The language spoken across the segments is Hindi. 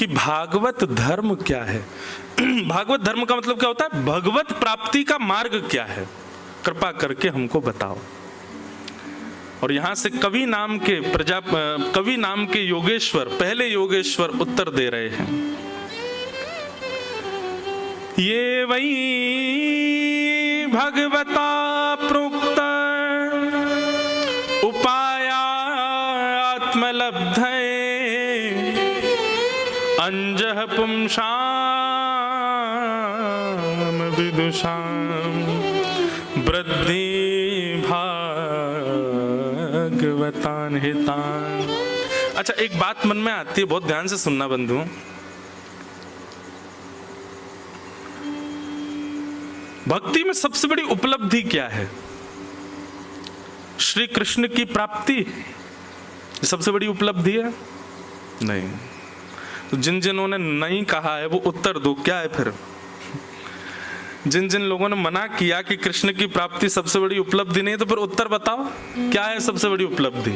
कि भागवत धर्म क्या है। भागवत धर्म का मतलब क्या होता है, भगवत प्राप्ति का मार्ग क्या है, कृपा करके हमको बताओ। और यहां से कवि नाम के योगेश्वर, पहले योगेश्वर उत्तर दे रहे हैं। ये वही भगवता प्रोक्त उपायात्मलब्धये अंजः पुंसाम विदुषाम वृद्धि भागवतान हितान। अच्छा, एक बात मन में आती है, बहुत ध्यान से सुनना बंधु। भक्ति में सबसे बड़ी उपलब्धि क्या है? श्री कृष्ण की प्राप्ति सबसे बड़ी उपलब्धि है? नहीं। तो जिन्होंने नहीं कहा है वो उत्तर दो, क्या है फिर? जिन लोगों ने मना किया कि कृष्ण की प्राप्ति सबसे बड़ी उपलब्धि नहीं, तो फिर उत्तर बताओ क्या है सबसे बड़ी उपलब्धि?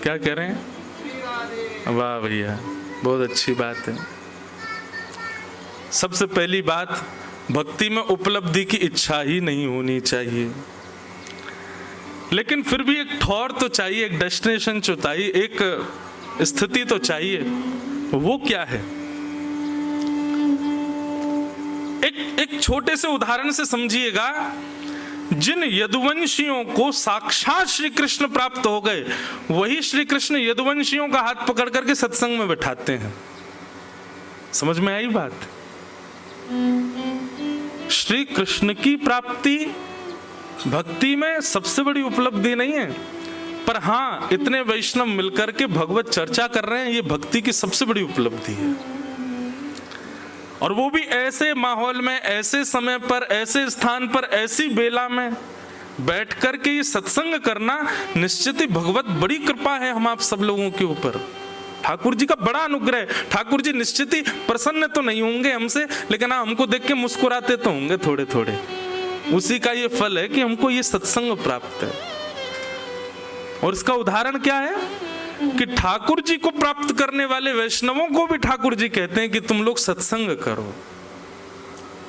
क्या कह रहे हैं? वाह भैया, बहुत अच्छी बात है। सबसे पहली बात, भक्ति में उपलब्धि की इच्छा ही नहीं होनी चाहिए, लेकिन फिर भी एक ठौर तो चाहिए, एक डेस्टिनेशन तो चाहिए, एक स्थिति तो चाहिए। वो क्या है? एक छोटे से उदाहरण से समझिएगा। जिन यदुवंशियों को साक्षात श्री कृष्ण प्राप्त हो गए, वही श्री कृष्ण यदुवंशियों का हाथ पकड़ करके सत्संग में बैठाते हैं। समझ में आई बात? श्री कृष्ण की प्राप्ति भक्ति में सबसे बड़ी उपलब्धि नहीं है, पर हाँ, इतने वैष्णव मिलकर के भगवत चर्चा कर रहे हैं, ये भक्ति की सबसे बड़ी उपलब्धि है। और वो भी ऐसे माहौल में, ऐसे समय पर, ऐसे स्थान पर, ऐसी बेला में बैठ करके ये सत्संग करना निश्चित ही भगवत बड़ी कृपा है हम आप सब लोगों के ऊपर। ठाकुर जी का बड़ा अनुग्रह। ठाकुर जी निश्चित ही प्रसन्न तो नहीं होंगे हमसे, लेकिन हाँ, हमको देख के मुस्कुराते तो होंगे थोड़े थोड़े। उसी का ये फल है कि हमको ये सत्संग प्राप्त है। और इसका उदाहरण क्या है कि ठाकुर जी को प्राप्त करने वाले वैष्णवों को भी ठाकुर जी कहते हैं कि तुम लोग सत्संग करो,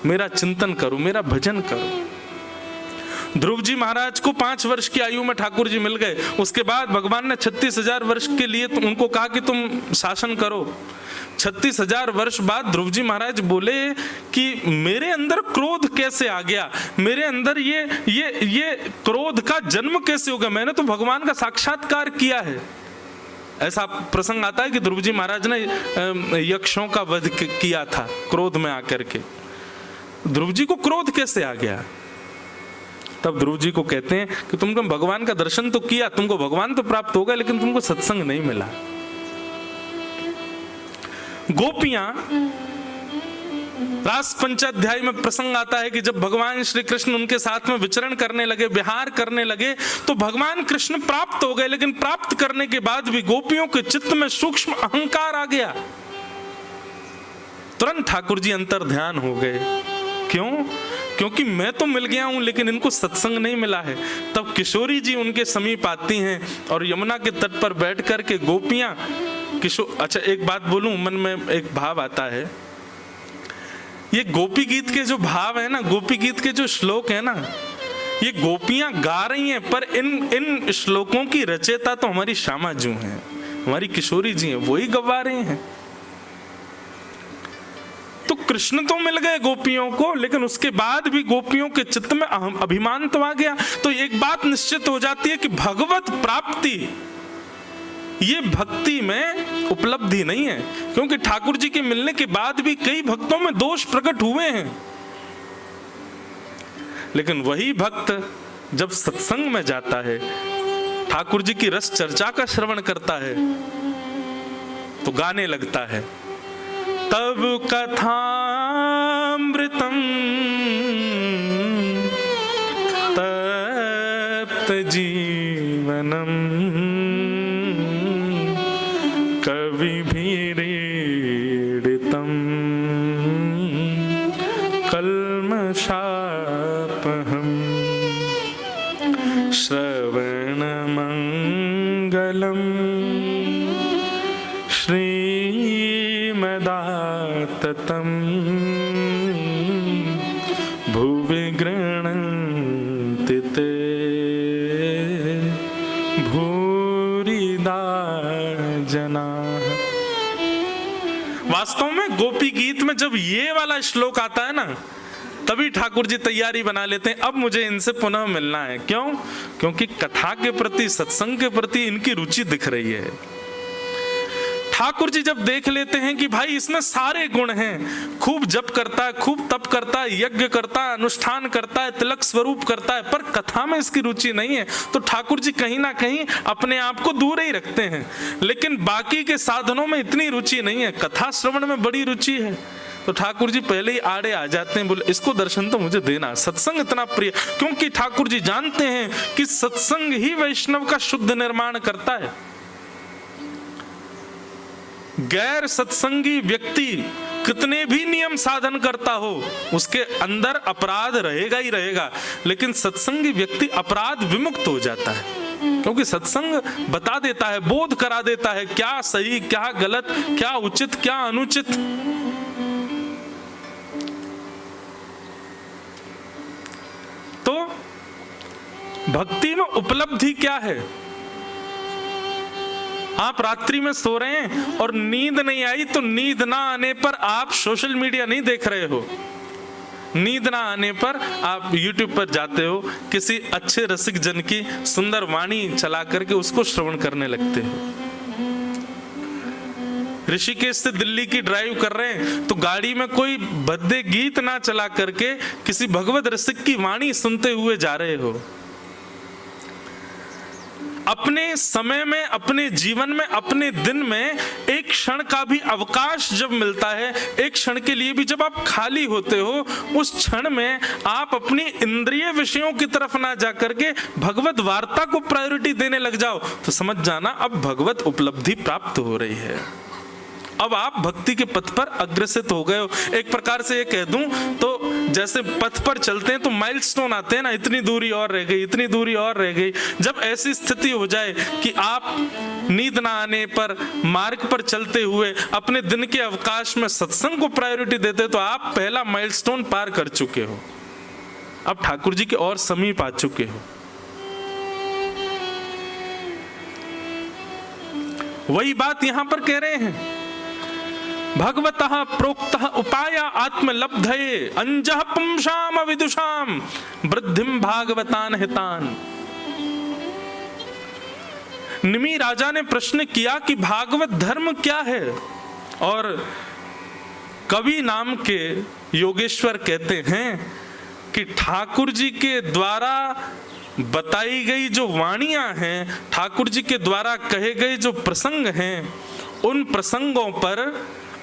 मेरा चिंतन करो, मेरा भजन करो। ध्रुव जी महाराज को 5 वर्ष की आयु में ठाकुर जी मिल गए। उसके बाद भगवान ने 36,000 वर्ष के लिए उनको कहा कि तुम शासन करो। 36,000 वर्ष बाद ध्रुव जी महाराज बोले कि मेरे अंदर क्रोध कैसे आ गया, मेरे अंदर ये क्रोध का जन्म कैसे हो गया? मैंने तो भगवान का साक्षात्कार किया है। ऐसा प्रसंग आता है कि ध्रुव जी महाराज ने यक्षों का वध किया था क्रोध में आकर के। ध्रुव जी को क्रोध कैसे आ गया? तब ध्रुव जी को कहते हैं कि तुमको भगवान का दर्शन तो किया, तुमको भगवान तो प्राप्त हो गया, लेकिन तुमको सत्संग नहीं मिला। गोपियां, रास पंचाध्याय में प्रसंग आता है कि जब भगवान श्री कृष्ण उनके साथ में विचरण करने लगे, विहार करने लगे, तो भगवान कृष्ण प्राप्त हो गए, लेकिन प्राप्त करने के बाद भी गोपियों के चित्त में सूक्ष्म अहंकार आ गया। तुरंत ठाकुर जी अंतर ध्यान हो गए। क्यों? क्योंकि मैं तो मिल गया हूं, लेकिन इनको सत्संग नहीं मिला है। तब किशोरी जी उनके समीप आती हैं और यमुना के तट पर बैठ करके गोपियां अच्छा, एक बात बोलूं, मन में एक भाव आता है। ये गोपी गीत के जो भाव है ना, गोपी गीत के जो श्लोक है ना, ये गोपियां गा रही हैं, पर इन श्लोकों की रचयिता तो हमारी श्यामा जी हैं, हमारी किशोरी जी हैं, वही गवा रहे हैं। तो कृष्ण तो मिल गए गोपियों को, लेकिन उसके बाद भी गोपियों के चित्त में अभिमान तो आ गया। तो एक बात निश्चित हो जाती है कि भगवत प्राप्ति ये भक्ति में उपलब्धि नहीं है, क्योंकि ठाकुर जी के मिलने के बाद भी कई भक्तों में दोष प्रकट हुए हैं। लेकिन वही भक्त जब सत्संग में जाता है, ठाकुर जी की रस चर्चा का श्रवण करता है, तो गाने लगता है, तब कथामृतम तप्त जीवनम कविभिरीडितम कल्मषापहम श्रवणमंगलम मंगलम श्रीमदाततं भुवि गृह्णन्ति ते भूरिदा जनाः। वास्तव में गोपी गीत में जब ये वाला श्लोक आता है ना, तभी ठाकुर जी तैयारी बना लेते हैं, अब मुझे इनसे पुनः मिलना है। क्यों? क्योंकि कथा के प्रति, सत्संग के प्रति इनकी रुचि दिख रही है। ठाकुर जी जब देख लेते हैं कि भाई इसमें सारे गुण हैं, खूब जप करता है, खूब तप करता है, यज्ञ करता है, अनुष्ठान करता है, तिलक स्वरूप करता है, पर कथा में इसकी रुचि नहीं है, तो ठाकुर जी कहीं ना कहीं अपने आप को दूर ही रखते हैं। लेकिन बाकी के साधनों में इतनी रुचि नहीं है, कथा श्रवण में बड़ी रुचि है, तो ठाकुर जी पहले ही आड़े आ जाते हैं, बोले इसको दर्शन तो मुझे देना। सत्संग इतना प्रिय, क्योंकि ठाकुर जी जानते हैं कि सत्संग ही वैष्णव का शुद्ध निर्माण करता है। गैर सत्संगी व्यक्ति कितने भी नियम साधन करता हो, उसके अंदर अपराध रहेगा ही रहेगा, लेकिन सत्संगी व्यक्ति अपराध विमुक्त हो जाता है, क्योंकि सत्संग बता देता है, बोध करा देता है क्या सही, क्या गलत, क्या उचित, क्या अनुचित। तो भक्ति में उपलब्धि क्या है? आप रात्रि में सो रहे हैं और नींद नहीं आई, तो नींद ना आने पर आप सोशल मीडिया नहीं देख रहे हो, नींद ना आने पर आप YouTube पर जाते हो, किसी अच्छे रसिक जन की सुंदर वाणी चला करके उसको श्रवण करने लगते हो। ऋषिकेश से दिल्ली की ड्राइव कर रहे हैं तो गाड़ी में कोई भद्दे गीत ना चला करके किसी भगवत रसिक की वाणी सुनते हुए जा रहे हो। अपने समय में, अपने जीवन में, अपने दिन में एक क्षण का भी अवकाश जब मिलता है, एक क्षण के लिए भी जब आप खाली होते हो, उस क्षण में आप अपनी इंद्रिय विषयों की तरफ ना जाकर के भगवत वार्ता को प्रायोरिटी देने लग जाओ, तो समझ जाना अब भगवत उपलब्धि प्राप्त हो रही है। अब आप भक्ति के पथ पर अग्रसित हो गए हो। एक प्रकार से ये कह दूं तो जैसे पथ पर चलते हैं तो माइलस्टोन आते हैं ना, इतनी दूरी और रह गई, इतनी दूरी और रह गई। जब ऐसी स्थिति हो जाए कि आप नींद ना आने पर, मार्ग पर चलते हुए अपने दिन के अवकाश में सत्संग को प्रायोरिटी देते, तो आप पहला माइलस्टोन पार कर चुके हो, अब ठाकुर जी के और समीप आ चुके हो। वही बात यहां पर कह रहे हैं, भगवतः प्रोक्तः उपाय आत्मलब्धये अंजः पुंसाम विदुषाम वृद्धिम भागवतान हितान। निमि राजा ने प्रश्न किया कि भागवत धर्म क्या है, और कवि नाम के योगेश्वर कहते हैं कि ठाकुर जी के द्वारा बताई गई जो वाणियां हैं, ठाकुर जी के द्वारा कहे गए जो प्रसंग हैं, उन प्रसंगों पर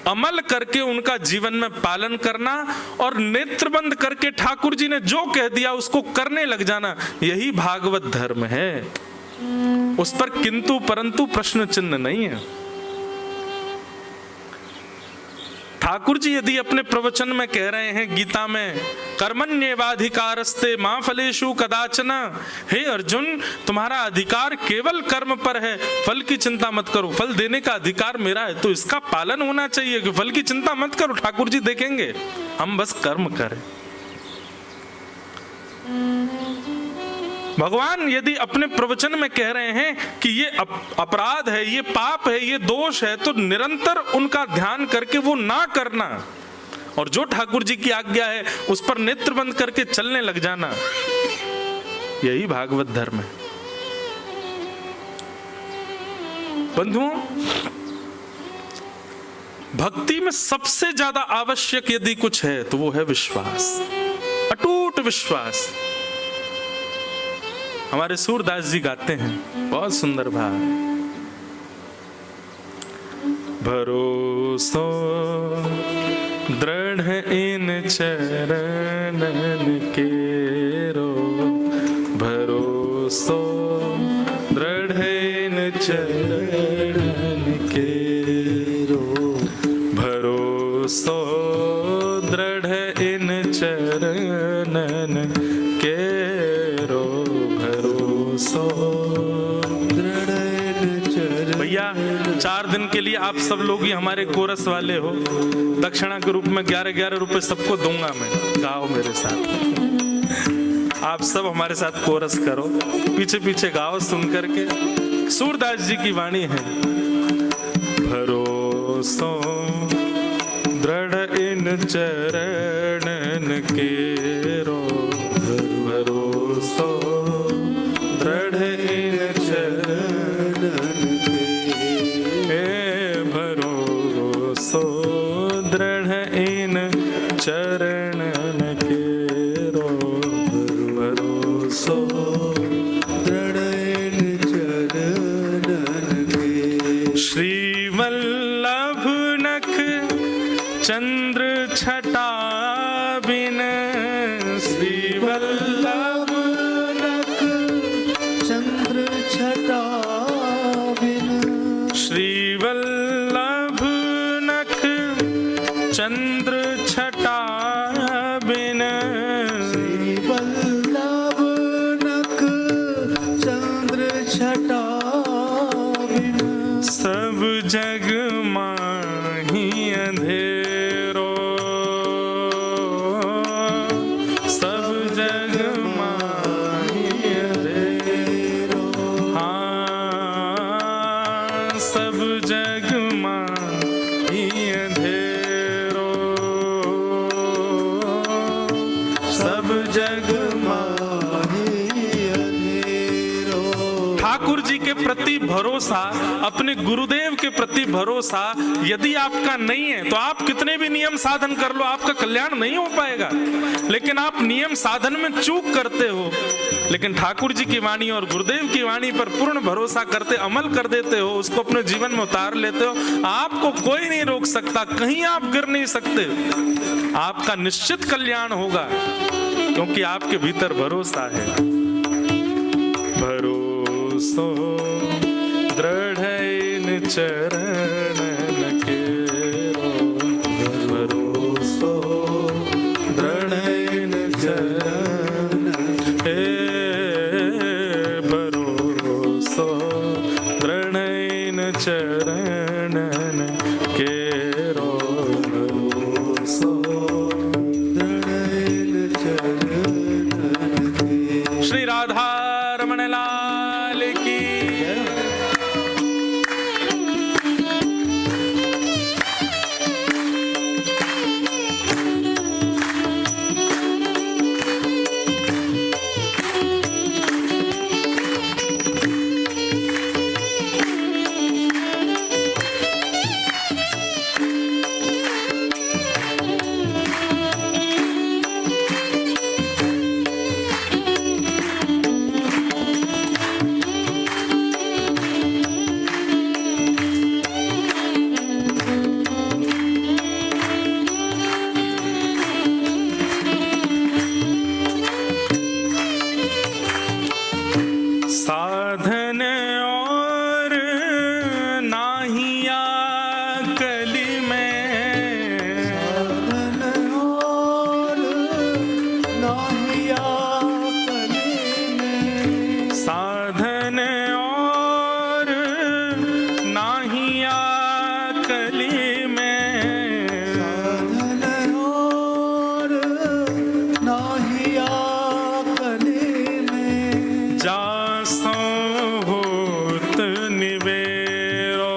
अमल करके उनका जीवन में पालन करना और नेत्र बंद करके ठाकुर जी ने जो कह दिया उसको करने लग जाना, यही भागवत धर्म है। उस पर किंतु परंतु प्रश्न चिन्ह नहीं है। ठाकुर जी यदि अपने प्रवचन में कह रहे हैं गीता में, कर्मण्येवाधिकारस्ते मा फलेषु कदाचन, हे अर्जुन तुम्हारा अधिकार केवल कर्म पर है, फल की चिंता मत करो। फल देने का अधिकार मेरा है, तो इसका पालन होना चाहिए कि फल की चिंता मत करो, ठाकुर जी देखेंगे, हम बस कर्म करें। भगवान यदि अपने प्रवचन में कह रहे हैं कि ये अपराध है, ये पाप है, ये दोष है, तो निरंतर उनका ध्यान करके वो ना करना, और जो ठाकुर जी की आज्ञा है उस पर नेत्र बंद करके चलने लग जाना, यही भागवत धर्म है। बंधुओं, भक्ति में सबसे ज्यादा आवश्यक यदि कुछ है तो वो है विश्वास, अटूट विश्वास। हमारे सूरदास जी गाते हैं, बहुत सुंदर भाव, भरोसो दृढ़ इन चरणन केरो, भरोसो दृढ़ इन चरणन केरो, भरोसो दृढ़ इन चरणन केरो, भरोसो दृढ़ इन 4 दिन के लिए आप सब लोग ही हमारे कोरस वाले हो, दक्षिणा के रूप में 11-11 रुपए सबको दूंगा मैं, गाओ मेरे साथ। आप सब हमारे साथ कोरस करो, पीछे पीछे गाओ सुन करके। सूरदास जी की वाणी है, भरोसो दृढ़ इन चरणन केरो, भरोसो दृढ़ इन चरणन के, भरोसो दृढ़ इन चरणन केरो, भरोसो दृढ़ इन चरणन के। श्री वल्लभ नख चंद्र छटा बिन, श्री वल्लभ नख चंद्र छटा बिन, श्री वल्लभ नख चंद्र छटा बिन, श्री वल्लभ नख चंद्र छटा बिन, सब जग माही अंधेरो, सब जग माही अंधेरो, हाँ सब जग माही अंधेरो, सब जग माही अंधेरो। ठाकुर जी के प्रति भरोसा, अपने गुरुदेव के प्रति भरोसा यदि आपका नहीं है तो आप कितने भी नियम साधन कर लो, आपका कल्याण नहीं हो पाएगा। लेकिन आप नियम साधन में चूक करते हो, लेकिन ठाकुर जी की वाणी और गुरुदेव की वाणी पर पूर्ण भरोसा करते, अमल कर देते हो, उसको अपने जीवन में उतार लेते हो, आपको कोई नहीं रोक सकता, कहीं आप गिर नहीं सकते, आपका निश्चित कल्याण होगा, क्योंकि आपके भीतर भरोसा है। भरोसो दृढ़ इन चरणन केरो, भरोसो दृढ़ इन चरणन के, भरोसो दृढ़ इन चरणन केरो, भरोसो दृढ़ इन चरणन के। श्री राधा रमण लाल की। साधन और नाहिया कली में, साधन और नाहिया कली में, साधन और नाहिया कली में, साधन और नाहिया कली में, जा होत निवेरो,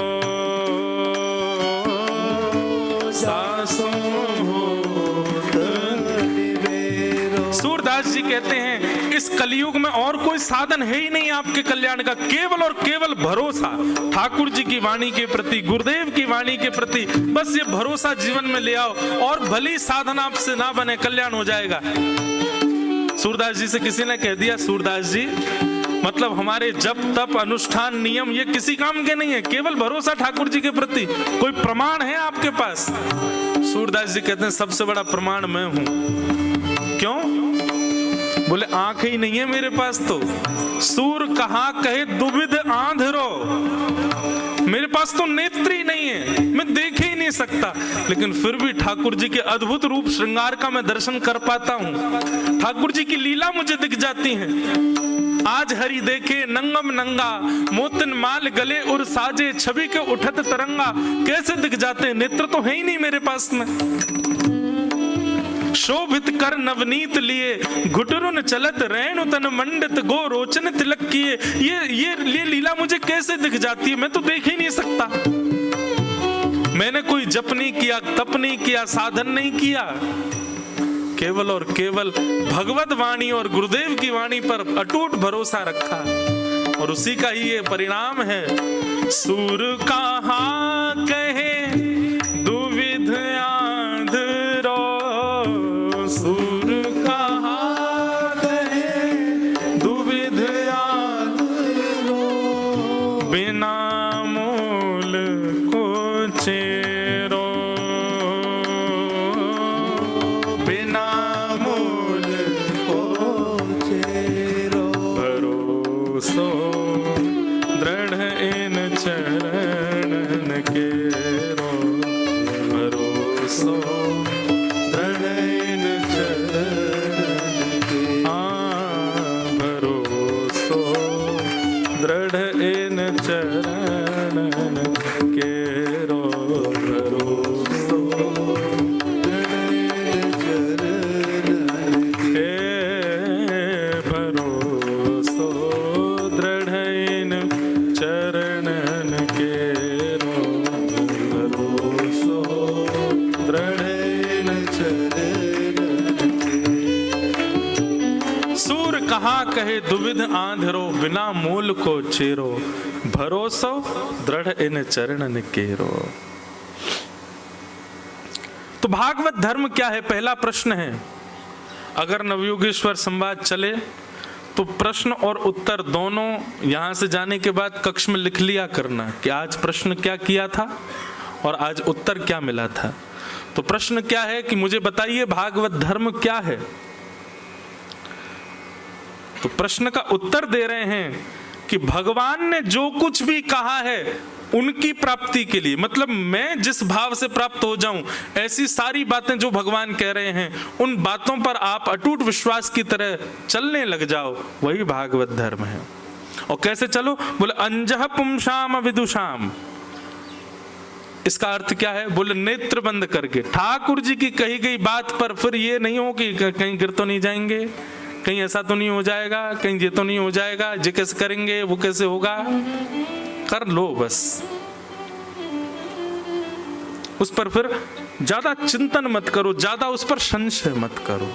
सासो होत निवेरो। सूरदास जी कहते हैं इस कलयुग में और कोई साधन है ही नहीं आपके कल्याण का, केवल और केवल भरोसा ठाकुर जी की वाणी के प्रति, गुरुदेव की वाणी के प्रति, बस ये भरोसा जीवन में ले आओ और भली साधन आपसे ना बने, कल्याण हो जाएगा। सूरदास जी से किसी ने कह दिया, सूरदास जी मतलब हमारे जप तप अनुष्ठान नियम ये किसी काम के नहीं है, केवल भरोसा ठाकुर जी के प्रति, कोई प्रमाण है आपके पास? सूरदास जी कहते हैं सबसे बड़ा प्रमाण मैं हूं। क्यों? बोले आंख ही नहीं है मेरे पास तो, सूर कहा कहे दुविध आंधरो, मेरे पास तो नेत्र ही नहीं है, मैं देख ही नहीं सकता, लेकिन फिर भी ठाकुर जी के अद्भुत रूप श्रृंगार का मैं दर्शन कर पाता हूं, ठाकुर जी की लीला मुझे दिख जाती है। आज हरि देखे नंगम नंगा, मोतिन माल गले और साजे, छवि के उठत तरंगा। कैसे दिख जाते, नेत्र तो है ही नहीं मेरे पास में। शोभित कर नवनीत लिए, घुटरुन चलत रैणु तन मंडित, गो रोचन तिलक किए। ये लीला मुझे कैसे दिख जाती है, मैं तो देख ही नहीं सकता। मैंने कोई जप नहीं किया, तप नहीं किया, साधन नहीं किया, केवल और केवल भगवत वाणी और गुरुदेव की वाणी पर अटूट भरोसा रखा, और उसी का ही ये परिणाम है। सूर कहाँ कहे दुविध आंधरो, सूर कहाँ कहे दुविध आंधरो, बिना मूल को चेरो, बिना मूल को चेरो। भरोसो दृढ़ इन चरणन केरो, भरोसो दृढ़ इन चरणन के, भरोसो दृढ़ इन चरणन केरो, भरोसो दृढ़ इन चरणन के, भरोसो दृढ़ इन चरणन केरो, भरोसो दृढ़ इन चरणन के। सूर कहाँ कहे दुविध आंधरो, बिना मूल को चेरो, भरोसो दृढ़ इन चरणन केरो। तो भागवत धर्म क्या है, पहला प्रश्न है। अगर नवयुगेश्वर संवाद चले तो प्रश्न और उत्तर दोनों यहां से जाने के बाद कक्ष में लिख लिया करना कि आज प्रश्न क्या किया था और आज उत्तर क्या मिला था। तो प्रश्न क्या है कि मुझे बताइए भागवत धर्म क्या है। तो प्रश्न का उत्तर दे रहे हैं कि भगवान ने जो कुछ भी कहा है उनकी प्राप्ति के लिए, मतलब मैं जिस भाव से प्राप्त हो जाऊं, ऐसी सारी बातें जो भगवान कह रहे हैं उन बातों पर आप अटूट विश्वास की तरह चलने लग जाओ, वही भागवत धर्म है। और कैसे चलो, बोले अंजह पुंसाम विदुषाम। इसका अर्थ क्या है, बोले नेत्र बंद करके ठाकुर जी की कही गई बात पर फिर ये नहीं हो कि कहीं गिर तो नहीं जाएंगे, कहीं ऐसा तो नहीं हो जाएगा, कहीं ये तो नहीं हो जाएगा, ये कैसे करेंगे, वो कैसे होगा, कर लो बस। उस पर फिर ज्यादा चिंतन मत करो, ज्यादा उस पर संशय मत करो।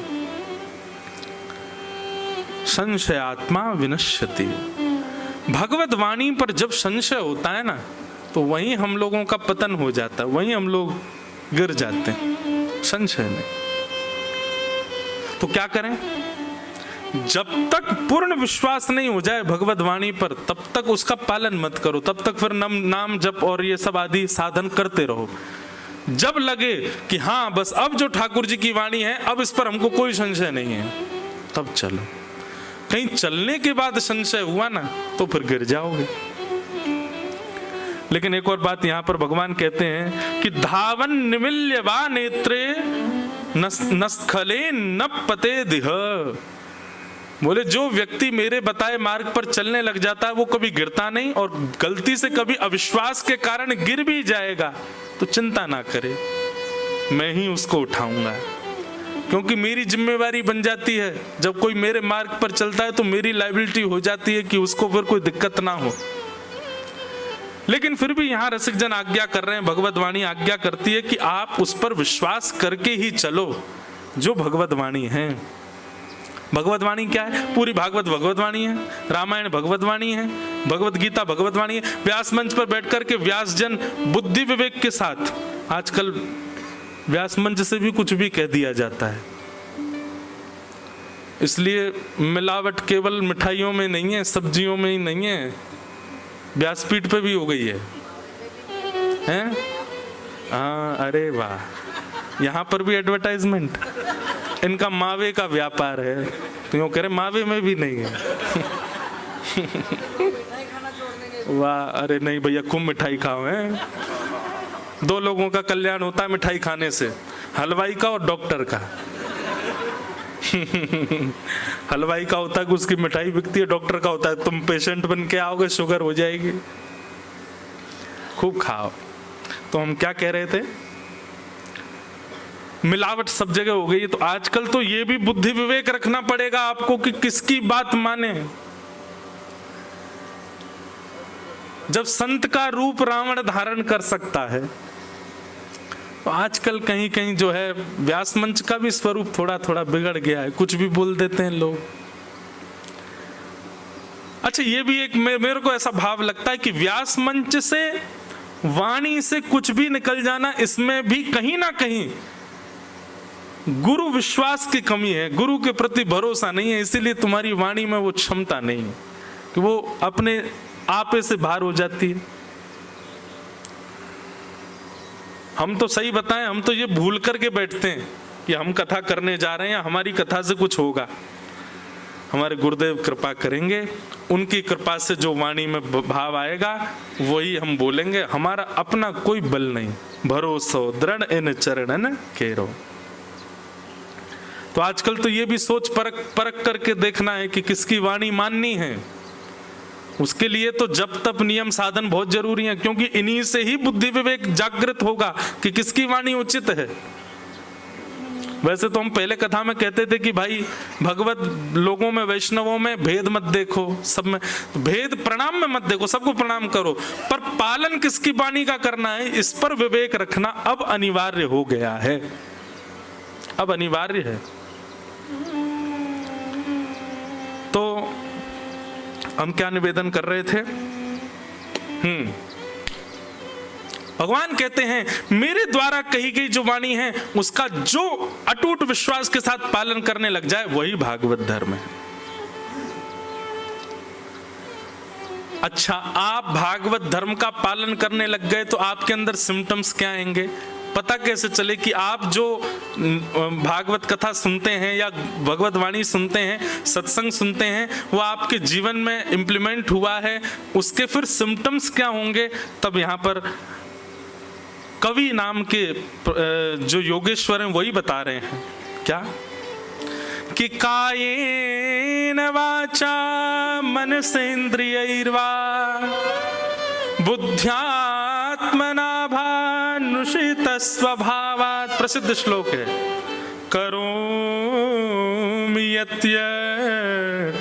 संशय आत्मा विनश्यति। भगवत वाणी पर जब संशय होता है ना, तो वहीं हम लोगों का पतन हो जाता है, वहीं हम लोग गिर जाते हैं, संशय में। तो क्या करें, जब तक पूर्ण विश्वास नहीं हो जाए भगवत वाणी पर, तब तक उसका पालन मत करो, तब तक फिर नाम जप और ये सब आदि साधन करते रहो। जब लगे कि हाँ बस अब जो ठाकुर जी की वाणी है, अब इस पर हमको कोई संशय नहीं है, तब चलो। कहीं चलने के बाद संशय हुआ ना, तो फिर गिर जाओगे। लेकिन एक और बात यहां पर भगवान कहते हैं कि धावन निमिल्य वा नेत्रे नस्खले न पते दिह। बोले जो व्यक्ति मेरे बताए मार्ग पर चलने लग जाता है वो कभी गिरता नहीं, और गलती से कभी अविश्वास के कारण गिर भी जाएगा तो चिंता ना करे, मैं ही उसको उठाऊंगा। क्योंकि मेरी जिम्मेवारी बन जाती है, जब कोई मेरे मार्ग पर चलता है तो मेरी लायबिलिटी हो जाती है कि उसको फिर कोई दिक्कत ना हो। लेकिन फिर भी यहाँ रसिक जन आज्ञा कर रहे हैं, भगवत वाणी आज्ञा करती है कि आप उस पर विश्वास करके ही चलो जो भगवत वाणी है। भगवत वाणी क्या है, पूरी भागवत भगवत वाणी है, रामायण भगवत वाणी है, भगवत गीता भगवत वाणी है। व्यास मंच पर बैठ करके व्यास जन बुद्धि विवेक के साथ, आजकल व्यास मंच से भी कुछ भी कह दिया जाता है, इसलिए मिलावट केवल मिठाइयों में नहीं है, सब्जियों में ही नहीं है, व्यासपीठ पे भी हो गई है, हैं? हाँ, अरे वाह, यहाँ पर भी एडवर्टाइजमेंट, इनका मावे का व्यापार है, तो यूँ कह रहे मावे में भी नहीं है। वाह, अरे नहीं भैया, खूब मिठाई खाओ हैं, 2 लोगों का कल्याण होता है मिठाई खाने से, हलवाई का और डॉक्टर का। हलवाई का होता है कि उसकी मिठाई बिकती है, डॉक्टर का होता है तुम पेशेंट बन के आओगे, शुगर हो जाएगी, खूब खाओ। तो हम क्या कह रहे थे, मिलावट सब जगह हो गई। तो आजकल तो ये भी बुद्धि विवेक रखना पड़ेगा आपको कि किसकी बात माने। जब संत का रूप रावण धारण कर सकता है, तो आजकल कहीं कहीं जो है व्यास मंच का भी स्वरूप थोड़ा थोड़ा बिगड़ गया है, कुछ भी बोल देते हैं लोग। अच्छा, ये भी एक मेरे को ऐसा भाव लगता है कि व्यास मंच से, वाणी से कुछ भी निकल जाना, इसमें भी कहीं ना कहीं गुरु विश्वास की कमी है, गुरु के प्रति भरोसा नहीं है, इसीलिए तुम्हारी वाणी में वो क्षमता नहीं है कि वो अपने आपे से बाहर हो जाती है। हम तो सही बताएं, हम तो ये भूल करके बैठते हैं कि हम कथा करने जा रहे हैं, हमारी कथा से कुछ होगा। हमारे गुरुदेव कृपा करेंगे, उनकी कृपा से जो वाणी में भाव आएगा वही हम बोलेंगे। हमारा अपना कोई बल नहीं, भरोसा दृढ़ इन चरणन केरो। तो आजकल तो ये भी सोच परख करके देखना है कि किसकी वाणी माननी है। उसके लिए तो जप तप नियम साधन बहुत जरूरी है, क्योंकि इन्हीं से ही बुद्धि विवेक जागृत होगा कि किसकी वाणी उचित है। वैसे तो हम पहले कथा में कहते थे कि भाई भगवत लोगों में, वैष्णवों में भेद मत देखो, सब में भेद, प्रणाम में मत देखो, सबको प्रणाम करो, पर पालन किसकी वाणी का करना है, इस पर विवेक रखना अब अनिवार्य हो गया है, अब अनिवार्य है। तो हम क्या निवेदन कर रहे थे, भगवान कहते हैं मेरे द्वारा कही गई जो वाणी है उसका जो अटूट विश्वास के साथ पालन करने लग जाए वही भागवत धर्म है। अच्छा, आप भागवत धर्म का पालन करने लग गए तो आपके अंदर सिम्टम्स क्या आएंगे, पता कैसे चले कि आप जो भागवत कथा सुनते हैं या भगवत वाणी सुनते हैं, सत्संग सुनते हैं, वो आपके जीवन में इंप्लीमेंट हुआ है, उसके फिर सिम्टम्स क्या होंगे। तब यहाँ पर कवि नाम के जो योगेश्वर हैं वही बता रहे हैं क्या, कि कायेन वाचा मनसेन्द्रियैर्वा बुद्ध्यात्मना भानुषित स्वभावात्, प्रसिद्ध श्लोक है, करोमि यत्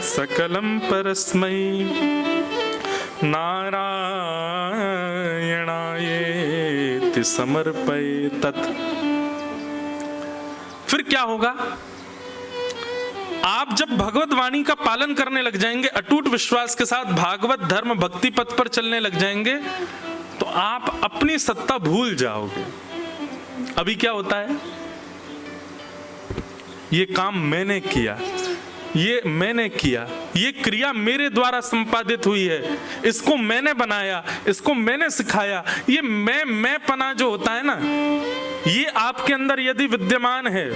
सकलं परस्मै नारायणायेति समर्पयेत्। फिर क्या होगा, आप जब भगवत वाणी का पालन करने लग जाएंगे, अटूट विश्वास के साथ भागवत धर्म भक्ति पथ पर चलने लग जाएंगे, तो आप अपनी सत्ता भूल जाओगे। अभी क्या होता है, ये काम मैंने किया, ये मैंने किया, ये क्रिया मेरे द्वारा संपादित हुई है, इसको मैंने बनाया, इसको मैंने सिखाया। ये मैं पना जो होता है ना, ये आपके अंदर यदि विद्यमान है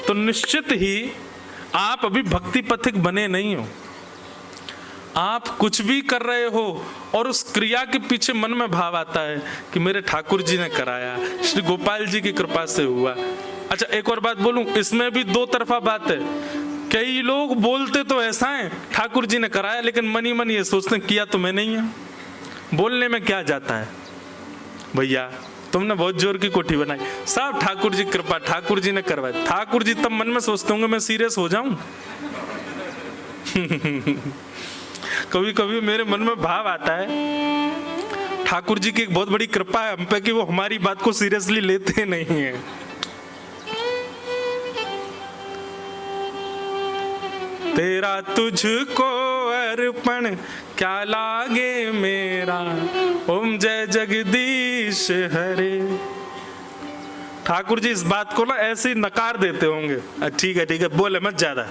तो निश्चित ही आप अभी भक्ति पथिक बने नहीं हो। आप कुछ भी कर रहे हो और उस क्रिया के पीछे मन में भाव आता है कि मेरे ठाकुर जी ने कराया, श्री गोपाल जी की कृपा से हुआ। अच्छा, एक और बात बोलूं, इसमें भी दो तरफा बात है। कई लोग बोलते तो ऐसा है ठाकुर जी ने कराया, लेकिन मन ही मन ये सोचते किया तो मैंने ही है। बोलने में क्या जाता है भैया, तुमने बहुत जोर की कोठी बनाई, सब ठाकुर जी कृपा, ठाकुर जी ने करवाया। ठाकुर जी तब मन में सोचते होंगे मैं सीरियस हो जाऊं। कभी कभी मेरे मन में भाव आता है ठाकुर जी की एक बहुत बड़ी कृपा है हम पे कि वो हमारी बात को सीरियसली लेते नहीं है। तेरा तुझको अर्पण क्या लागे मेरा, ओम जय जगदीश हरे। ठाकुर जी इस बात को ना ऐसे ही नकार देते होंगे, ठीक है बोले मत ज्यादा।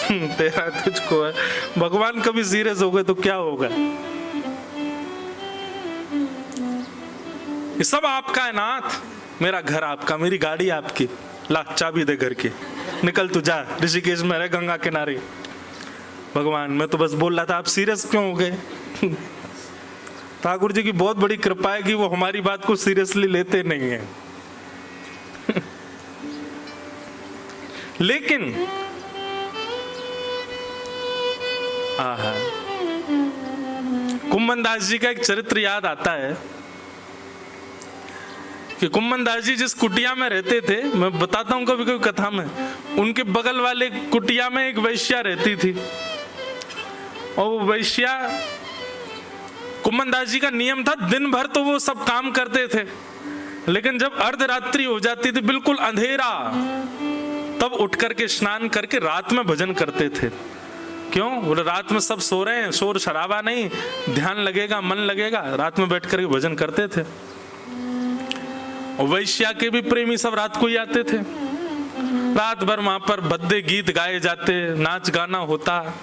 तेरा तुझको है, भगवान कभी सीरियस हो गए तो क्या होगा। ये सब आपका है नाथ, मेरा घर आपका, मेरी गाड़ी आपकी, ला चाबी दे घर की, निकल तू जा, ऋषिकेश में रह गंगा किनारे। भगवान मैं तो बस बोल रहा था, आप सीरियस क्यों हो गए। ठाकुर जी की बहुत बड़ी कृपा है कि वो हमारी बात को सीरियसली लेते नहीं है। लेकिन कुम्भन दास जी का एक चरित्र याद आता है कि कुम्भन दास जी जिस कुटिया में रहते थे, मैं बताता हूं कभी कभी कथा में, उनके बगल वाले कुटिया में एक वैश्या रहती थी। और वो वैश्या, कुम्भन दास जी का नियम था दिन भर तो वो सब काम करते थे, लेकिन जब अर्धरात्रि हो जाती थी, बिल्कुल अंधेरा, तब उठ करके स्नान करके रात में भजन करते थे। क्यों? बोले रात में सब सो रहे हैं, शोर शराबा नहीं, ध्यान लगेगा, मन लगेगा, रात में बैठ करके भजन करते थे। और वैश्या के भी प्रेमी सब रात को ही आते थे। रात भर वहां पर भद्दे गीत गाए जाते, नाच गाना होता।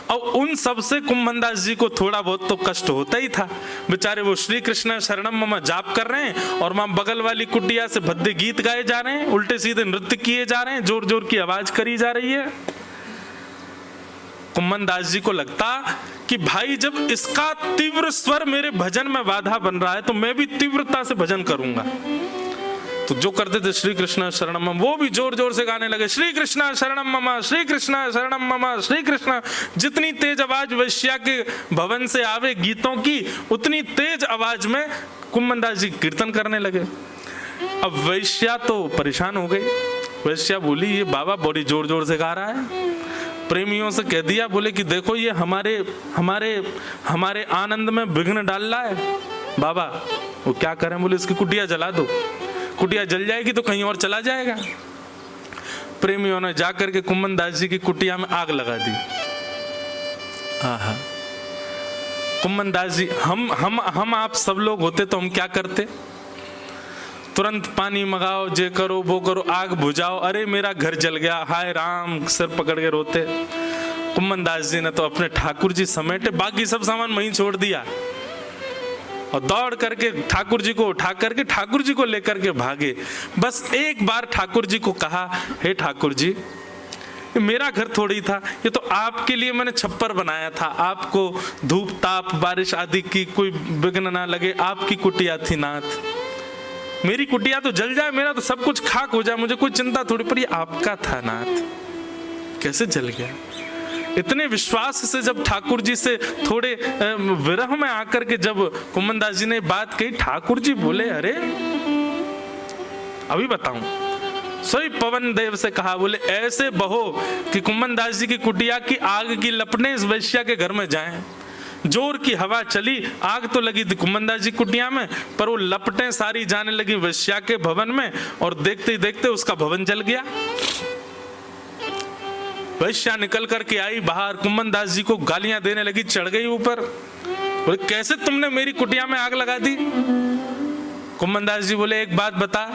और उन सब से कुम्भन दास जी को थोड़ा बहुत तो कष्ट होता ही था। बेचारे वो श्री कृष्ण शरणम मम जाप कर रहे हैं और वहां बगल वाली कुटिया से भद्दे गीत गाए जा रहे हैं, उल्टे सीधे नृत्य किए जा रहे हैं, जोर जोर की आवाज करी जा रही है। कुम्भन दास जी को लगता कि भाई जब इसका तीव्र स्वर मेरे भजन में बाधा बन रहा है तो मैं भी तीव्रता से भजन करूंगा। तो जो करते थे श्री कृष्ण शरणम मम, वो भी जोर जोर से गाने लगे, श्री कृष्ण शरणम मम, श्री कृष्ण शरणम मम, श्री कृष्ण। जितनी तेज आवाज वैश्या के भवन से आवे गीतों की, उतनी तेज आवाज में कुम्भन दास जी कीर्तन करने लगे। अब वैश्या तो परेशान हो गई। वैश्या बोली, ये बाबा बड़ी जोर जोर से गा रहा है। प्रेमियों से कह दिया, बोले कि देखो ये हमारे हमारे हमारे आनंद में विघ्न डाल रहा है। बाबा वो क्या करें? बोले इसकी कुटिया जला दो, कुटिया जल जाएगी तो कहीं और चला जाएगा। प्रेमियों ने जाकर के कुम्भन दास जी की कुटिया में आग लगा दी। कुम्भन दास जी, हम आप सब लोग होते तो हम क्या करते? तुरंत पानी मंगाओ, जे करो वो करो, आग बुझाओ, अरे मेरा घर जल गया, हाय राम, सिर पकड़ के रोते। कुम्भन दास जी ने तो अपने ठाकुर जी समेटे, बाकी सब सामान वहीं छोड़ दिया और दौड़ करके ठाकुर जी को उठा करके ठाकुर जी को लेकर के भागे। बस एक बार ठाकुर जी को कहा, हे ठाकुर जी, ये मेरा घर थोड़ी था, ये तो आपके लिए मैंने छप्पर बनाया था, आपको धूप ताप बारिश आदि की कोई विघ्न ना लगे, आपकी कुटिया थी नाथ। मेरी कुटिया तो जल जाए, मेरा तो सब कुछ खाक हो जाए, मुझे कोई चिंता थोड़ी, पर ये आपका था नाथ, कैसे जल गया? इतने विश्वास से जब ठाकुर जी से थोड़े विरह में आकर के जब कुम्भन दास जी ने बात कही, ठाकुर जी बोले, अरे अभी बताऊं। सोई पवन देव से कहा, बोले ऐसे बहो कि कुम्भन दास जी की कुटिया की आग की लपटें इस वैश्या के घर में जाएं। जोर की हवा चली, आग तो लगी थी कुम्भन दास जी कुटिया में, पर वो लपटें सारी जाने लगी वैश्या के भवन में, और देखते ही देखते उसका भवन जल गया। वैश्या निकल करके आई बाहर, कुम्भन दास जी को गालियां देने लगी, चढ़ गई ऊपर, बोले कैसे तुमने मेरी कुटिया में आग लगा दी? कुम्भन दास जी बोले, एक बात बता,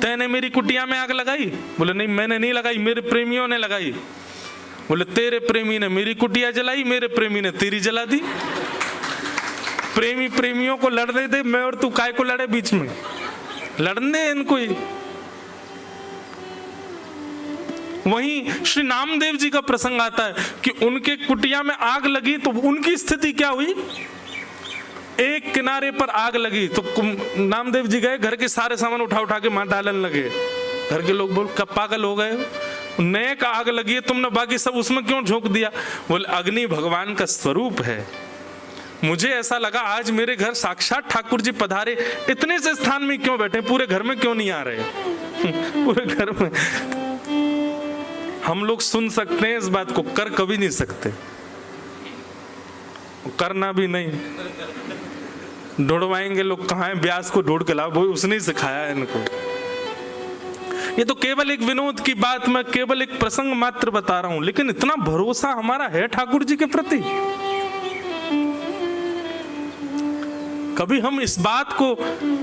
तैने मेरी कुटिया में आग लगाई? बोले नहीं, मैंने नहीं लगाई, मेरे प्रेमियों ने लगाई। बोले तेरे प्रेमी ने मेरी कुटिया जलाई, मेरे प्रेमी ने तेरी जला दी। प्रेमी प्रेमियों को लड़ने दे, मैं और तू काय को लड़े बीच में? लड़ने इनको ही। वहीं श्री नामदेव जी का प्रसंग आता है कि उनके कुटिया में आग लगी तो उनकी स्थिति क्या हुई? एक किनारे पर आग लगी तो नामदेव जी गए, घर के सारे सामान उठा उठा के मां डालने लगे। घर के लोग बोल, कब पागल हो गए? नए का आग लगी है, तुमने बाकी सब उसमें क्यों झोंक दिया? बोले अग्नि भगवान का स्वरूप है, मुझे ऐसा लगा आज मेरे घर साक्षात ठाकुर जी पधारे, इतने से स्थान में क्यों बैठे, पूरे घर में क्यों नहीं आ रहे? पूरे घर में हम लोग सुन सकते हैं इस बात को, कर कभी नहीं सकते, करना भी नहीं। ढूंढवाएंगे लोग, कहाँ है व्यास को ढूंढ के लाओ, वो उसने सिखाया है इनको। ये तो केवल एक विनोद की बात, मैं केवल एक प्रसंग मात्र बता रहा हूं, लेकिन इतना भरोसा हमारा है ठाकुर जी के प्रति। कभी हम इस बात को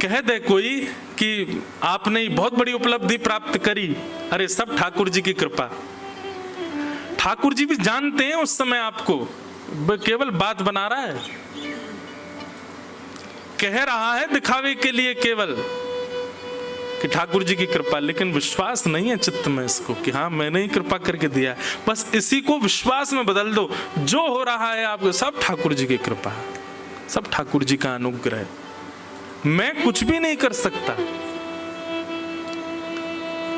कह दे कोई कि आपने बहुत बड़ी उपलब्धि प्राप्त करी, अरे सब ठाकुर जी की कृपा। ठाकुर जी भी जानते हैं उस समय आपको, केवल बात बना रहा है, कह रहा है दिखावे के लिए केवल कि ठाकुर जी की कृपा, लेकिन विश्वास नहीं है चित्त में इसको कि हाँ मैंने ही कृपा करके दिया है। बस इसी को विश्वास में बदल दो, जो हो रहा है आपको सब ठाकुर जी की कृपा, सब ठाकुर जी का अनुग्रह, मैं कुछ भी नहीं कर सकता।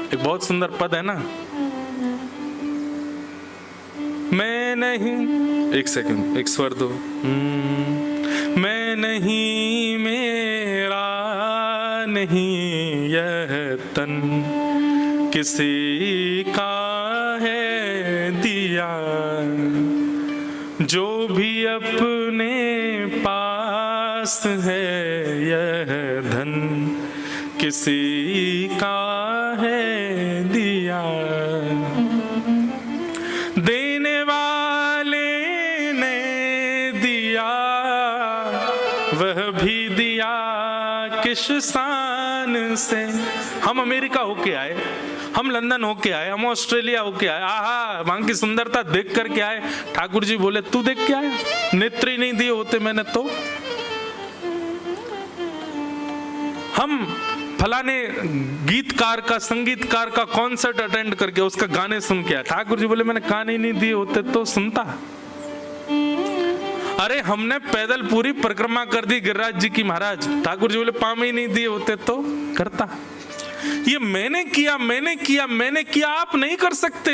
एक बहुत सुंदर पद है ना, मैं नहीं, एक सेकंड, एक स्वर दो। मैं नहीं, मेरा नहीं यह तन, किसी का है दिया, जो भी अपने पास है यह धन, किसी का है दिया। देने वाले ने दिया, वह भी दिया किस शान से। हम अमेरिका होके आए, हम लंदन होके आए, हम ऑस्ट्रेलिया होके आए, आहा वहां की सुंदरता देख करके आए। ठाकुर जी बोले तू देख के आया, नेत्र ही नहीं दिए होते मैंने तो। हम फलाने गीतकार का, संगीतकार का कॉन्सर्ट अटेंड करके उसका गाने सुन के आया। ठाकुर जी बोले मैंने कान ही नहीं दिए होते तो सुनता। अरे हमने पैदल पूरी परिक्रमा कर दी गिरिराज जी की महाराज, ठाकुर जी बोले पाँव ही नहीं दिए होते तो करता। ये मैंने किया, मैंने किया, मैंने किया आप नहीं कर सकते।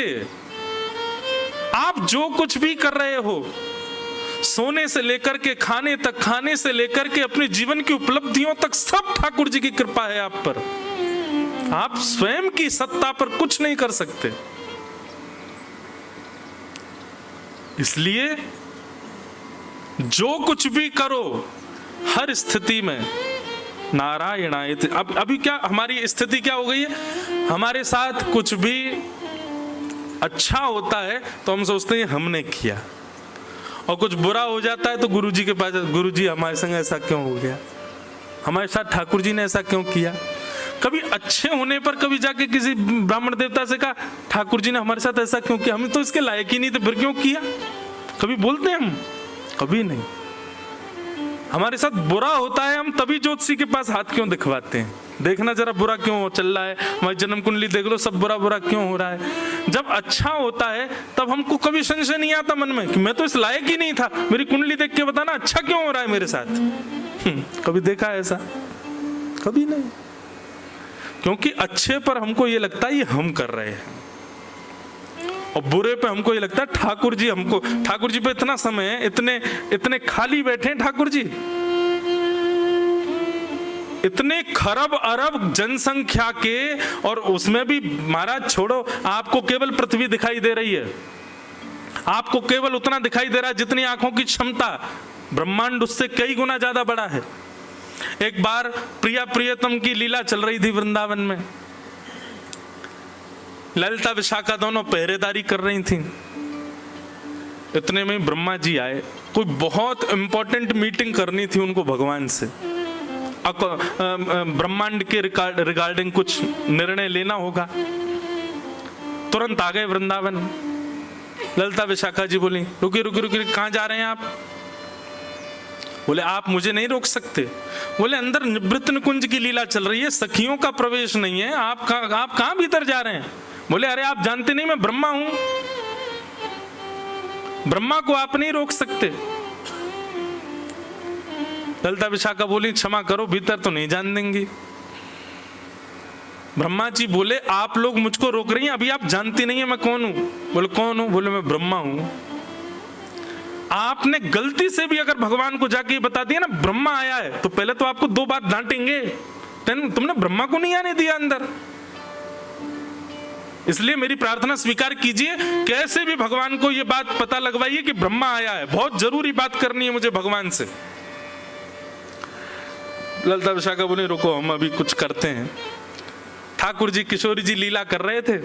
आप जो कुछ भी कर रहे हो, सोने से लेकर के खाने तक, खाने से लेकर के अपने जीवन की उपलब्धियों तक, सब ठाकुर जी की कृपा है आप पर। आप स्वयं की सत्ता पर कुछ नहीं कर सकते। इसलिए जो कुछ भी करो हर स्थिति में नारायणाय। अब अभी क्या हमारी स्थिति क्या हो गई है, हमारे साथ कुछ भी अच्छा होता है तो हम सोचते हैं हमने किया, और कुछ बुरा हो जाता है तो गुरुजी के पास, गुरुजी हमारे संग ऐसा क्यों हो गया, हमारे साथ ठाकुर जी ने ऐसा क्यों किया। कभी अच्छे होने पर कभी जाके किसी ब्राह्मण देवता से कहा ठाकुर जी ने हमारे साथ ऐसा क्यों किया, हम तो इसके लायक ही नहीं थे फिर क्यों किया, कभी बोलते हैं हम? कभी नहीं। हमारे साथ बुरा होता है हम तभी ज्योतिषी के पास हाथ क्यों दिखवाते हैं, देखना जरा बुरा क्यों चल रहा है, हमारी जन्म कुंडली देख लो सब बुरा बुरा क्यों हो रहा है। जब अच्छा होता है तब हमको कभी संशय नहीं आता मन में कि मैं तो इस लायक ही नहीं था, मेरी कुंडली देख के बताना अच्छा क्यों हो रहा है मेरे साथ। कभी देखा है ऐसा? कभी नहीं। क्योंकि अच्छे पर हमको ये लगता है ये हम कर रहे हैं, और बुरे पे हमको ये लगता है ठाकुर जी हमको, ठाकुर जी पे इतना समय है, इतने इतने खाली बैठे हैं ठाकुर जी, इतने खरब अरब जनसंख्या के, और उसमें भी महाराज छोड़ो, आपको केवल पृथ्वी दिखाई दे रही है, आपको केवल उतना दिखाई दे रहा है जितनी आंखों की क्षमता, ब्रह्मांड उससे कई गुना ज्यादा बड़ा है। एक बार प्रिया प्रियतम की लीला चल रही थी वृंदावन में, ललिता विशाखा दोनों पहरेदारी कर रही थी। इतने में ब्रह्मा जी आए, कोई बहुत इंपॉर्टेंट मीटिंग करनी थी उनको भगवान से, ब्रह्मांड के रिगार्डिंग कुछ निर्णय लेना होगा। तुरंत आ गए वृंदावन। ललिता विशाखा जी बोली रुकिए रुकिए रुकिए, कहाँ जा रहे हैं आप? बोले आप मुझे नहीं रोक सकते। बोले अंदर निवृत्त निकुंज की लीला चल रही है, सखियों का प्रवेश नहीं है, आप कहाँ भीतर जा रहे हैं? बोले अरे आप जानते नहीं मैं ब्रह्मा हूं, ब्रह्मा को आप नहीं रोक सकते। ललिता विशाखा बोली क्षमा करो, भीतर तो नहीं जान देंगी। ब्रह्मा जी बोले आप लोग मुझको रोक रही हैं, अभी आप जानती नहीं है मैं कौन हूं। बोले कौन हूं? बोले मैं ब्रह्मा हूं। आपने गलती से भी अगर भगवान को जाके बता दिया ना ब्रह्मा आया है, तो पहले तो आपको दो बात डांटेंगे, तुमने ब्रह्मा को नहीं आने दिया अंदर। इसलिए मेरी प्रार्थना स्वीकार कीजिए, कैसे भी भगवान को यह बात पता लगवाइए कि ब्रह्मा आया है, बहुत जरूरी बात करनी है मुझे भगवान से। ललिता विशाखा बोले रुको हम अभी कुछ करते हैं। ठाकुर जी किशोरी जी लीला कर रहे थे।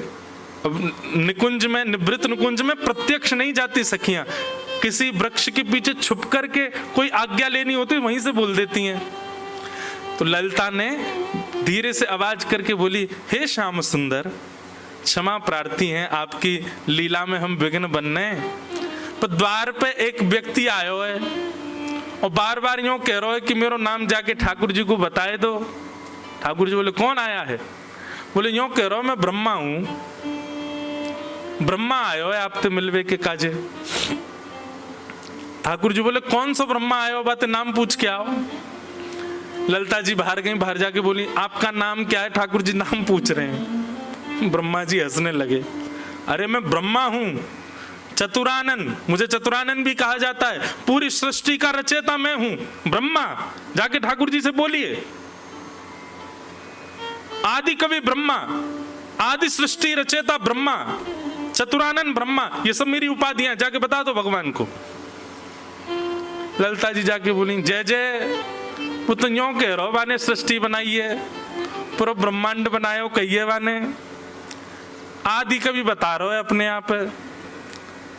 अब निकुंज में, निवृत्त निकुंज में प्रत्यक्ष नहीं जाती सखियां, किसी वृक्ष के पीछे छुप करके कोई आज्ञा लेनी होती वहीं से बोल देती हैं। तो ललिता ने धीरे से आवाज करके बोली हे श्याम सुंदर, क्षमा प्रार्थी हैं, आपकी लीला में हम विघ्न बनने। पर द्वार पे एक व्यक्ति आयो है और बार बार यूं कह रहा है कि मेरा नाम जाके ठाकुर जी को बताए दो। ठाकुर जी बोले कौन आया है? बोले यूं कह रहा हूं मैं ब्रह्मा हूं, ब्रह्मा आयो है आपसे मिलवे के काजे। ठाकुर जी बोले कौन सा ब्रह्मा आयो, बात नाम पूछ के आओ। ललिता जी बाहर गई, बाहर जाके बोली आपका नाम क्या है? ठाकुर जी नाम पूछ रहे हैं। ब्रह्मा जी हंसने लगे, अरे मैं ब्रह्मा हूं, चतुरानन, मुझे चतुरानन भी कहा जाता है, पूरी सृष्टि का रचयिता मैं हूं, ब्रह्मा। जाके ठाकुर जी से बोलिए, आदि कवि ब्रह्मा, आदि सृष्टि रचयिता ब्रह्मा, चतुरानन ब्रह्मा, ये सब मेरी उपाधियां, जाके बता दो भगवान को। ललिता जी जाके बोली, जय जय, वो तो यूं कह रहो वाने सृष्टि बनाई है, पूरा ब्रह्मांड बनाए हो कहिए वाने, आदि कवि बता रहे हो अपने आप,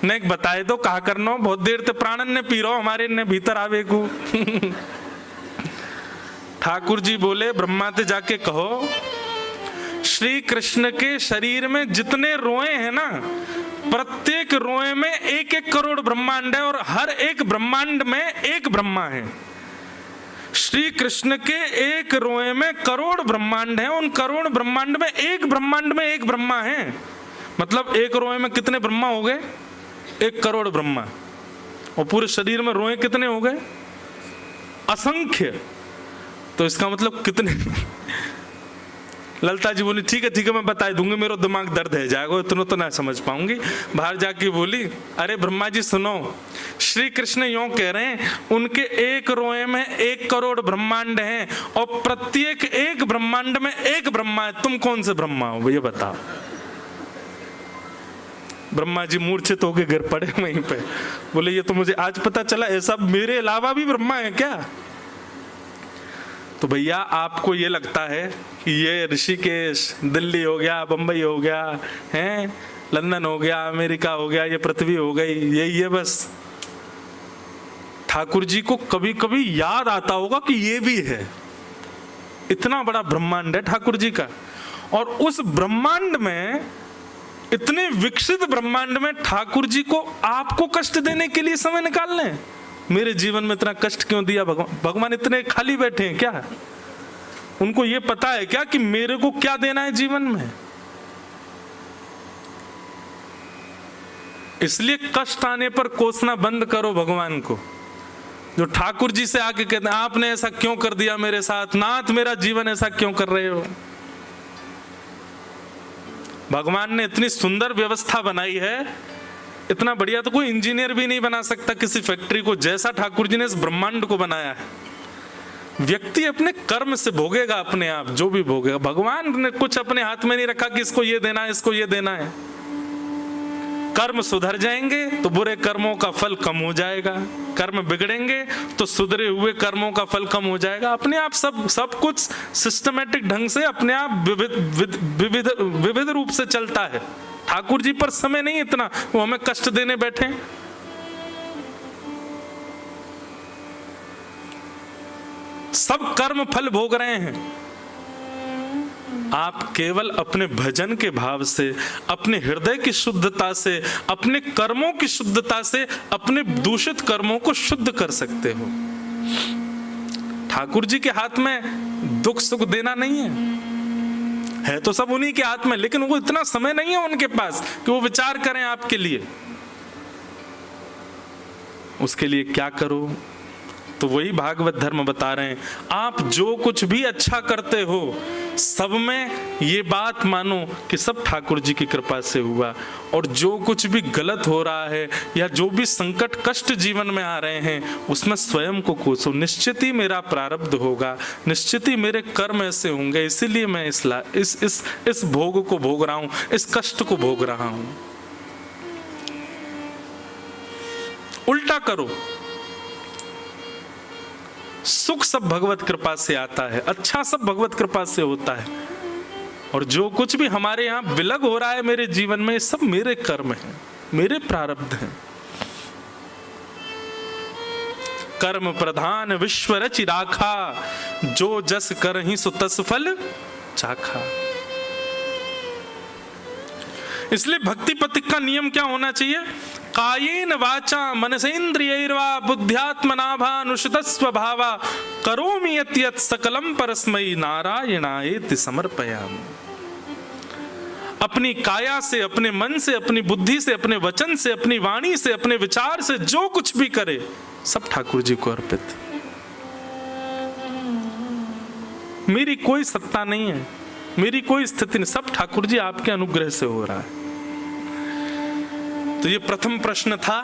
नहीं बताए तो कहा करना, बहुत देर तक प्राणन ने पी रहो हमारे ने भीतर आवे को। ठाकुर जी बोले, ब्रह्मा ते जाके कहो, श्री कृष्ण के शरीर में जितने रोए हैं ना, प्रत्येक रोए में 1-1 करोड़ ब्रह्मांड है, और हर एक ब्रह्मांड में एक ब्रह्मा है। श्री कृष्ण के एक रोए में करोड़ ब्रह्मांड है, उन करोड़ ब्रह्मांड में एक ब्रह्मांड में एक ब्रह्मा है। मतलब एक रोए में कितने ब्रह्मा हो गए? 1 करोड़ ब्रह्मा। और पूरे शरीर में रोए कितने हो गए? असंख्य। तो इसका मतलब कितने? ललिता जी बोली, ठीक है मैं बता दूंगी, मेरा दिमाग दर्द है जाएगा, इतना तो ना समझ पाऊंगी। बाहर जाके बोली, अरे ब्रह्मा जी सुनो, श्री कृष्ण यूं कह रहे हैं, उनके एक रोए में 1 करोड़ ब्रह्मांड हैं, और प्रत्येक एक ब्रह्मांड में एक ब्रह्मा है। तुम कौन से ब्रह्मा हो ये बताओ। ब्रह्मा जी मूर्छित होके गिर पड़े वहीं पे, बोले ये तो मुझे आज पता चला, ऐसा मेरे अलावा भी ब्रह्मा है क्या? तो भैया आपको ये लगता है कि ये ऋषिकेश, दिल्ली हो गया, बंबई हो गया, हैं लंदन हो गया, अमेरिका हो गया, ये पृथ्वी हो गई, यही है बस। ठाकुर जी को कभी कभी याद आता होगा कि ये भी है, इतना बड़ा ब्रह्मांड है ठाकुर जी का। और उस ब्रह्मांड में, इतने विकसित ब्रह्मांड में ठाकुर जी को आपको कष्ट देने के लिए समय निकाल लें। मेरे जीवन में इतना कष्ट क्यों दिया भगवान? भगवान इतने खाली बैठे हैं क्या? उनको ये पता है क्या कि मेरे को क्या देना है जीवन में? इसलिए कष्ट आने पर कोसना बंद करो भगवान को। जो ठाकुर जी से आके कहते हैं, आपने ऐसा क्यों कर दिया मेरे साथ, नाथ मेरा जीवन ऐसा क्यों कर रहे हो? भगवान ने इतनी सुंदर व्यवस्था बनाई है, इतना बढ़िया तो कोई इंजीनियर भी नहीं बना सकता किसी फैक्ट्री को, जैसा ठाकुर जी ने इस ब्रह्मांड को बनाया है। व्यक्ति अपने कर्म से भोगेगा अपने आप, जो भी भोगेगा। भगवान ने कुछ अपने हाथ में नहीं रखा कि इसको ये देना है, इसको ये देना है। कर्म सुधर जाएंगे तो बुरे कर्मों का फल कम हो जाएगा, कर्म बिगड़ेंगे तो सुधरे हुए कर्मों का फल कम हो जाएगा। अपने आप सब कुछ सिस्टमेटिक ढंग से अपने आप विविध रूप से चलता है। ठाकुर जी पर समय नहीं इतना, वो हमें कष्ट देने बैठे। सब कर्म फल भोग रहे हैं। आप केवल अपने भजन के भाव से, अपने हृदय की शुद्धता से, अपने कर्मों की शुद्धता से अपने दूषित कर्मों को शुद्ध कर सकते हो। ठाकुर जी के हाथ में दुख सुख देना नहीं है तो सब उन्हीं के हाथ में, लेकिन वो इतना समय नहीं है उनके पास कि वो विचार करें आपके लिए। उसके लिए क्या करो? तो वही भागवत धर्म बता रहे हैं, आप जो कुछ भी अच्छा करते हो सब में ये बात मानो कि सब ठाकुर जी की कृपा से हुआ, और जो कुछ भी गलत हो रहा है या जो भी संकट कष्ट जीवन में आ रहे हैं उसमें स्वयं को कोसो। निश्चित ही मेरा प्रारब्ध होगा, निश्चित ही मेरे कर्म ऐसे होंगे, इसीलिए मैं इस भोग को भोग रहा हूं, इस कष्ट को भोग रहा हूं। उल्टा करो। सुख सब भगवत कृपा से आता है, अच्छा सब भगवत कृपा से होता है, और जो कुछ भी हमारे यहाँ विलग हो रहा है मेरे जीवन में, सब मेरे कर्म हैं, मेरे प्रारब्ध हैं। कर्म प्रधान विश्व रचि राखा, जो जस करहि सो तस फल चाखा। इसलिए भक्ति पथिक का नियम क्या होना चाहिए? कायेन वाचा मनसेन्द्रियैर्वा बुद्ध्यात्मना भानुषितस्व भावा करोमि यत् यत् सकलम परस्मै नारायणायेति समर्पयामि। अपनी काया से, अपने मन से, अपनी बुद्धि से, अपने वचन से, अपनी वाणी से, अपने विचार से जो कुछ भी करे सब ठाकुर जी को अर्पित। मेरी कोई सत्ता नहीं है, मेरी कोई स्थिति नहीं, सब ठाकुर जी आपके अनुग्रह से हो रहा है। तो ये प्रथम प्रश्न था